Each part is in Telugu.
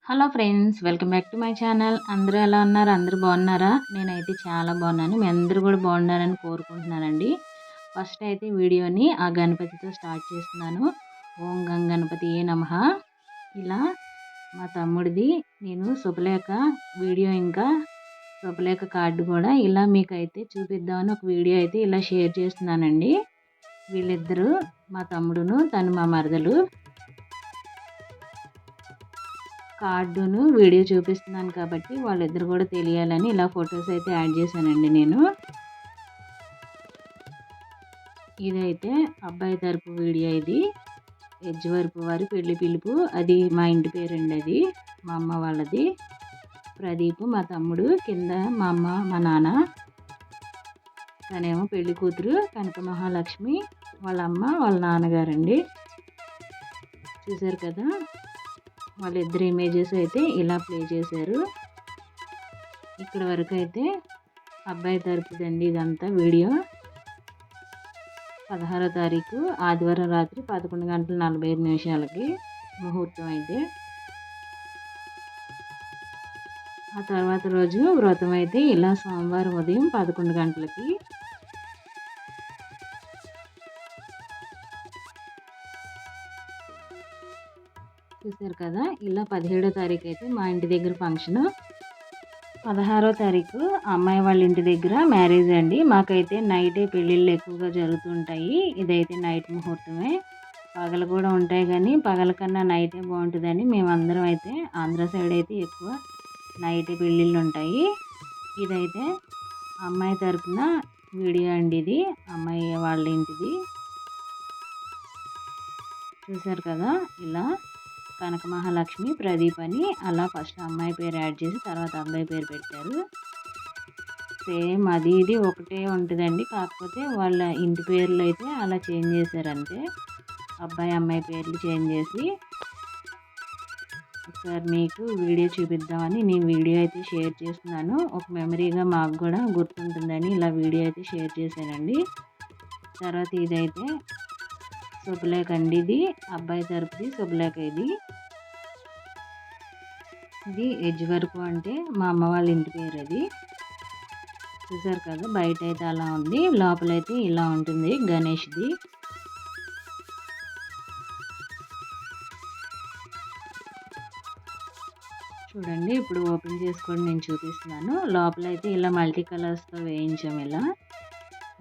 Hello friends, welcome back to my channel. అందరూ ఎలా ఉన్నారు? అందరూ బాగున్నారా? నేనైతే చాలా బాగున్నాను. మీ అందరూ కూడా బాగున్నారని కోరుకుంటున్నానండి. ఫస్ట్ అయితే వీడియోని ఆ గణపతితో స్టార్ట్ చేస్తున్నాను. ఓం గం గణపతియే నమః. ఇలా మా తమ్ముడిది నేను శుభలేఖ వీడియో, ఇంకా శుభలేఖ కార్డు కూడా ఇలా మీకైతే చూపిద్దామని ఒక వీడియో అయితే ఇలా షేర్ చేస్తున్నానండి. వీళ్ళిద్దరూ మా తమ్ముడును, తను మా మరదలు. కార్డును వీడియో చూపిస్తున్నాను కాబట్టి వాళ్ళిద్దరు కూడా తెలియాలని ఇలా ఫొటోస్ అయితే యాడ్ చేశానండి నేను. ఇదైతే అబ్బాయి తరపు వీడియో. ఇది ఎడ్జ్ వరపు వారి పెళ్లి పిలుపు. అది మా ఇంటి పేరండి. అది మా అమ్మ వాళ్ళది. ప్రదీప్ మా తమ్ముడు, కింద మా అమ్మ మా నాన్న. తనేమో పెళ్లి కూతురు కనక మహాలక్ష్మి, వాళ్ళ అమ్మ వాళ్ళ నాన్నగారండి. చూసారు కదా, వాళ్ళిద్దరు ఇమేజెస్ అయితే ఇలా ప్లే చేశారు. ఇక్కడ వరకు అయితే అబ్బాయి తరపుదండి ఇదంతా వీడియో. 16వ తారీఖు ఆదివారం రాత్రి 11:45 ముహూర్తం అయితే. ఆ తర్వాత రోజు వ్రతం అయితే ఇలా సోమవారం ఉదయం 11 గంటలకి. చూసారు కదా, ఇలా 17వ తారీఖు అయితే మా ఇంటి దగ్గర ఫంక్షన్. 16వ తారీఖు అమ్మాయి వాళ్ళ ఇంటి దగ్గర మ్యారేజ్ అండి. మాకైతే నైటే పెళ్ళిళ్ళు ఎక్కువగా జరుగుతుంటాయి. ఇదైతే నైట్ ముహూర్తమే. పగలు కూడా ఉంటాయి, కానీ పగల కన్నా నైటే బాగుంటుందని మేమందరం అయితే ఆంధ్ర సైడ్ అయితే ఎక్కువ నైటే పెళ్ళిళ్ళు ఉంటాయి. ఇదైతే అమ్మాయి తరపున వీడియో అండి. ఇది అమ్మాయి వాళ్ళ ఇంటిది. చూసారు కదా, ఇలా కనక మహాలక్ష్మి ప్రదీప్ అని అలా ఫస్ట్ అమ్మాయి పేరు యాడ్ చేసి తర్వాత అబ్బాయి పేరు పెట్టారు. సేమ్ అది ఇది ఒకటే ఉంటుందండి, కాకపోతే వాళ్ళ ఇంటి పేర్లు అయితే అలా చేంజ్ చేశారు అంతే. అబ్బాయి అమ్మాయి పేర్లు చేంజ్ చేసి ఒకసారి మీకు వీడియో చూపిద్దామని నేను వీడియో అయితే షేర్ చేస్తున్నాను. ఒక మెమరీగా మాకు కూడా గుర్తుంటుందని ఇలా వీడియో అయితే షేర్ చేశానండి. తర్వాత ఇదైతే శుభలేఖ అండి. ఇది అబ్బాయి తరపుది శుభలేఖ. ఇది ఎడ్జ్ వరకు అంటే మా అమ్మ వాళ్ళ ఇంటి పేరు అది. చూసారు కదా, బయట అయితే అలా ఉంది, లోపలైతే ఇలా ఉంటుంది గణేష్ది. చూడండి, ఇప్పుడు ఓపెన్ చేసుకొని నేను చూపిస్తున్నాను. లోపలైతే ఇలా మల్టీ కలర్స్తో వేయించాము. ఇలా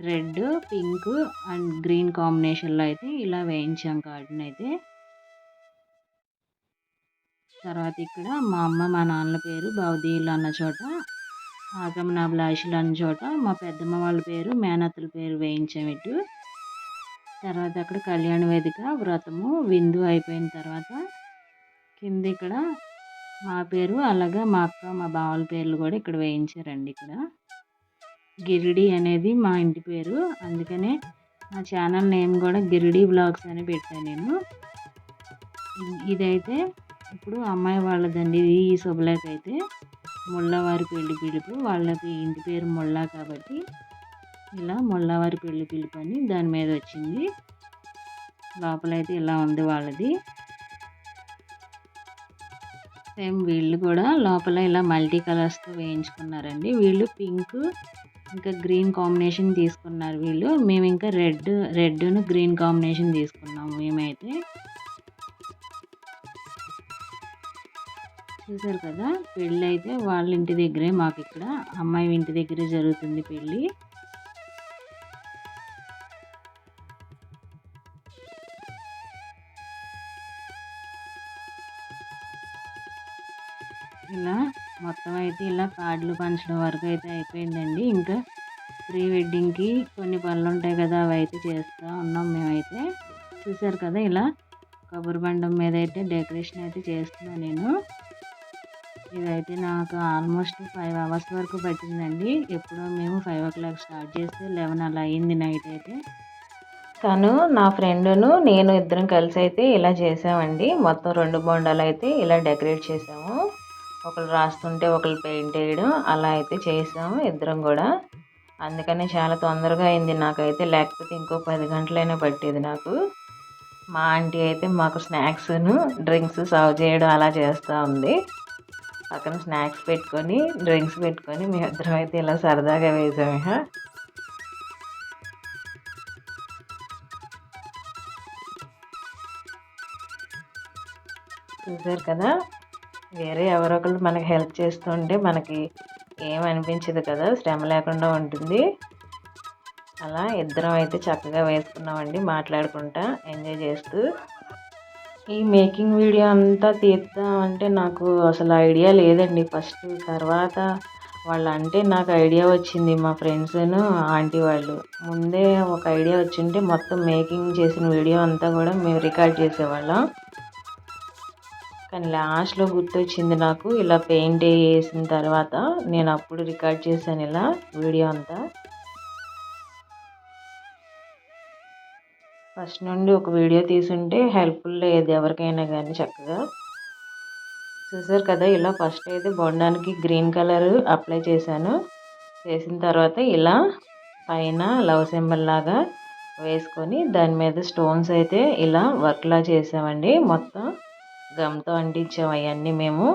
రెడ్, పింక్ అండ్ గ్రీన్ కాంబినేషన్లో అయితే ఇలా వేయించాం కార్డుని అయితే. తర్వాత ఇక్కడ మా అమ్మ మా నాన్నల పేరు భవదీయులు అన్న చోట, ఆగమనాభిలాషులు అన్న చోట మా పెద్దమ్మ వాళ్ళ పేరు, మేనత్తల పేరు వేయించాం ఇటు. తర్వాత అక్కడ కళ్యాణ వేదిక, వ్రతము, విందు అయిపోయిన తర్వాత కింద ఇక్కడ మా పేరు, అలాగే మా అక్క మా బావల పేర్లు కూడా ఇక్కడ వేయించారండి. ఇక్కడ గిరిడి అనేది మా ఇంటి పేరు, అందుకనే నా ఛానల్ నేమ్ కూడా గిరిడి వ్లాగ్స్ అని పెట్టాను నేను. ఇదైతే ఇప్పుడు అమ్మాయి వాళ్ళదండి. ఈ శుభలేఖ అయితే ముళ్ళవారి పెళ్లి పిలుపు. వాళ్ళకి ఇంటి పేరు ముళ్ళ కాబట్టి ఇలా ముళ్ళవారి పెళ్లి పిలుపు అని దాని మీద వచ్చింది. లోపలైతే ఇలా ఉంది వాళ్ళది. సేమ్ వీళ్ళు కూడా లోపల ఇలా మల్టీ కలర్స్తో వేయించుకున్నారండి. వీళ్ళు పింక్ ఇంకా గ్రీన్ కాంబినేషన్ తీసుకున్నారు వీళ్ళు. మేము ఇంకా రెడ్ను గ్రీన్ కాంబినేషన్ తీసుకున్నాము మేమైతే. చూసారు కదా, పెళ్ళి అయితే వాళ్ళ ఇంటి దగ్గరే, మాకు ఇక్కడ అమ్మాయి ఇంటి దగ్గరే జరుగుతుంది పెళ్ళి. ఇలా మొత్తం అయితే ఇలా కార్డులు పంచడం వరకు అయితే అయిపోయిందండి. ఇంకా ప్రీ వెడ్డింగ్కి కొన్ని పనులు ఉంటాయి కదా, అవి అయితే చేస్తూ ఉన్నాం మేమైతే. చూసారు కదా, ఇలా కొబ్బరి బండం మీద అయితే డెకరేషన్ అయితే చేస్తున్నాను నేను. ఇదైతే నాకు ఆల్మోస్ట్ 5 అవర్స్ వరకు పట్టిందండి. ఎప్పుడో మేము 5 o'clock స్టార్ట్ చేస్తే 11 అలా అయింది నైట్ అయితే. తను నా ఫ్రెండ్ను నేను ఇద్దరం కలిసి అయితే ఇలా చేసామండి. మొత్తం 2 బొండాలు అయితే ఇలా డెకరేట్ చేసాము. ఒకరు రాస్తుంటే ఒకరు పెయింట్ వేయడం అలా అయితే చేసాము ఇద్దరం కూడా. అందుకని చాలా తొందరగా అయింది నాకైతే, లేకపోతే ఇంకో 10 గంటలైనా పట్టేది నాకు. మా ఆంటీ అయితే మాకు స్నాక్స్ను డ్రింక్స్ సర్వ్ చేయడం అలా చేస్తూ ఉంది. పక్కన స్నాక్స్ పెట్టుకొని డ్రింక్స్ పెట్టుకొని మేమిద్దరం అయితే ఇలా సరదాగా వేసాము ఇక. చూసారు కదా, వేరే ఎవరొకరు మనకి హెల్ప్ చేస్తుంటే మనకి ఏమనిపించదు కదా, శ్రమ లేకుండా ఉంటుంది. అలా ఇద్దరం అయితే చక్కగా వేసుకున్నామండి, మాట్లాడుకుంటా ఎంజాయ్ చేస్తూ. ఈ మేకింగ్ వీడియో అంతా తీద్దామంటే నాకు అసలు ఐడియా లేదండి ఫస్ట్. తర్వాత వాళ్ళంటే నాకు ఐడియా వచ్చింది, మా ఫ్రెండ్స్ను ఆంటీ వాళ్ళు. ముందే ఒక ఐడియా వచ్చింటే మొత్తం మేకింగ్ చేసిన వీడియో అంతా కూడా మేము రికార్డ్ చేసేవాళ్ళం. కానీ లాస్ట్లో గుర్తొచ్చింది నాకు, ఇలా పెయింట్ వేసిన తర్వాత నేను అప్పుడు రికార్డ్ చేశాను ఇలా వీడియో అంతా. ఫస్ట్ నుండి ఒక వీడియో తీసుంటే హెల్ప్ఫుల్ అయ్యేది ఎవరికైనా కానీ చక్కగా. చూసారు కదా, ఇలా ఫస్ట్ అయితే బొండానికి గ్రీన్ కలర్ అప్లై చేశాను. చేసిన తర్వాత ఇలా పైన లవ్ సింబల్ లాగా వేసుకొని దాని మీద స్టోన్స్ అయితే ఇలా వర్క్లా చేసామండి. మొత్తం గమ్తో అంటించాము అవన్నీ మేము.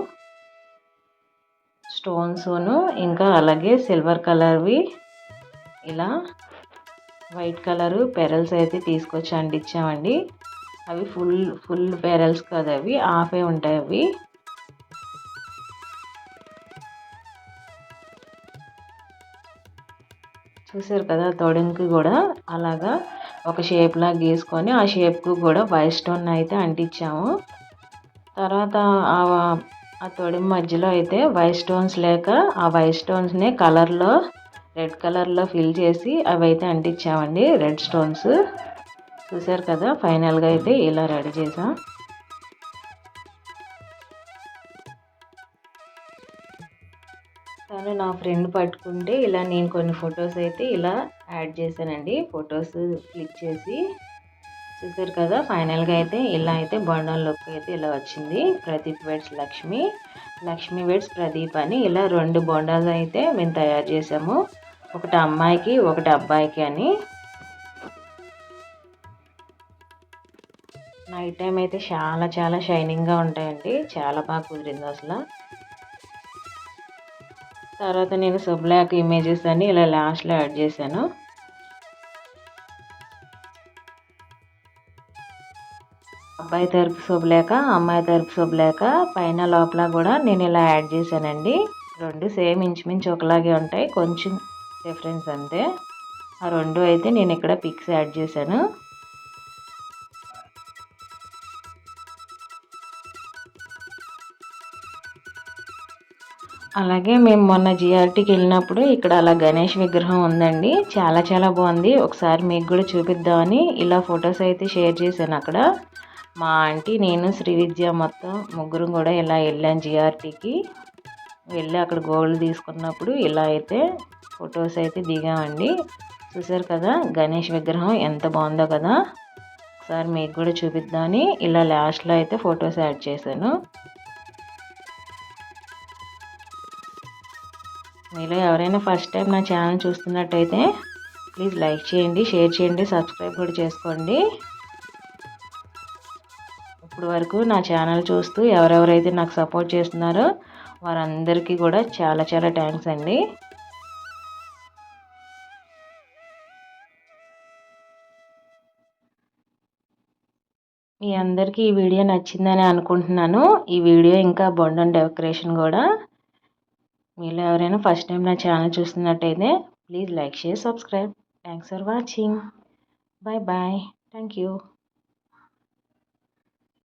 స్టోన్స్ను ఇంకా అలాగే సిల్వర్ కలర్వి ఇలా వైట్ కలరు పెరల్స్ అయితే తీసుకొచ్చి అంటించామండి. అవి ఫుల్ పెరల్స్ కాదు, అవి హాఫే ఉంటాయి అవి. చూసారు కదా, తొడంకి కూడా అలాగా ఒక షేప్ లాగా గీసుకొని ఆ షేప్కు కూడా వైట్ స్టోన్ అయితే అంటించాము. తర్వాత ఆ తొడి మధ్యలో అయితే వైట్ స్టోన్స్ లేక ఆ వైట్ స్టోన్స్ని కలర్లో రెడ్ కలర్లో ఫిల్ చేసి అవి అయితే అంటించామండి, రెడ్ స్టోన్స్. చూసారు కదా, ఫైనల్గా అయితే ఇలా రెడీ చేసాం. తను నా ఫ్రెండ్ పట్టుకుంటే ఇలా నేను కొన్ని ఫొటోస్ అయితే ఇలా యాడ్ చేశానండి, ఫొటోస్ క్లిక్ చేసి. చూసారు కదా, ఫైనల్గా అయితే ఇలా అయితే బొండం లుక్ అయితే ఇలా వచ్చింది. ప్రదీప్ వెడ్స్ లక్ష్మి, లక్ష్మి వెడ్స్ ప్రదీప్ అని ఇలా 2 బొండాలు అయితే మేము తయారు చేసాము. ఒకటి అమ్మాయికి ఒకటి అబ్బాయికి అని. నైట్ టైం అయితే చాలా షైనింగ్గా ఉంటాయండి, చాలా బాగా కుదిరింది అసలు. తర్వాత నేను బ్లాక్ ఇమేజెస్ అని ఇలా లాస్ట్లో యాడ్ చేశాను. అబ్బాయి తరపు శుభలేఖ, అమ్మాయి తరపు శుభలేఖ పైన లోపల కూడా నేను ఇలా యాడ్ చేశానండి. 2 సేమ్ ఇంచుమించు ఒకలాగే ఉంటాయి, కొంచెం డిఫరెన్స్ అంతే. ఆ 2 అయితే నేను ఇక్కడ పిక్స్ యాడ్ చేశాను. అలాగే మేము మొన్న జిఆర్టీకి వెళ్ళినప్పుడు ఇక్కడ అలా గణేష్ విగ్రహం ఉందండి, చాలా బాగుంది. ఒకసారి మీకు కూడా చూపిద్దామని ఇలా ఫొటోస్ అయితే షేర్ చేశాను అక్కడ. మా ఆంటీ, నేను, శ్రీవిద్య మొత్తం ముగ్గురం కూడా ఇలా వెళ్ళాను జిఆర్టీకి. వెళ్ళి అక్కడ గోల్డ్ తీసుకున్నప్పుడు ఇలా అయితే ఫొటోస్ అయితే దిగామండి. చూసారు కదా, గణేష్ విగ్రహం ఎంత బాగుందో కదా. ఒకసారి మీకు కూడా చూపిద్దామని ఇలా లాస్ట్లో అయితే ఫొటోస్ యాడ్ చేశాను. మీలో ఎవరైనా ఫస్ట్ టైం నా ఛానల్ చూస్తున్నట్టయితే ప్లీజ్ లైక్ చేయండి, షేర్ చేయండి, సబ్స్క్రైబ్ కూడా చేసుకోండి. ఇప్పుడు వరకు నా ఛానల్ చూస్తూ ఎవరెవరైతే నాకు సపోర్ట్ చేస్తున్నారో వారందరికీ కూడా చాలా థ్యాంక్స్ అండి. మీ అందరికీ ఈ వీడియో నచ్చిందని అనుకుంటున్నాను. ఈ వీడియో ఇంకా బొండం డెకరేషన్ కూడా. మీలో ఎవరైనా ఫస్ట్ టైం నా ఛానల్ చూస్తున్నట్టయితే please like, share, subscribe. Thanks for watching. Bye. Thank you.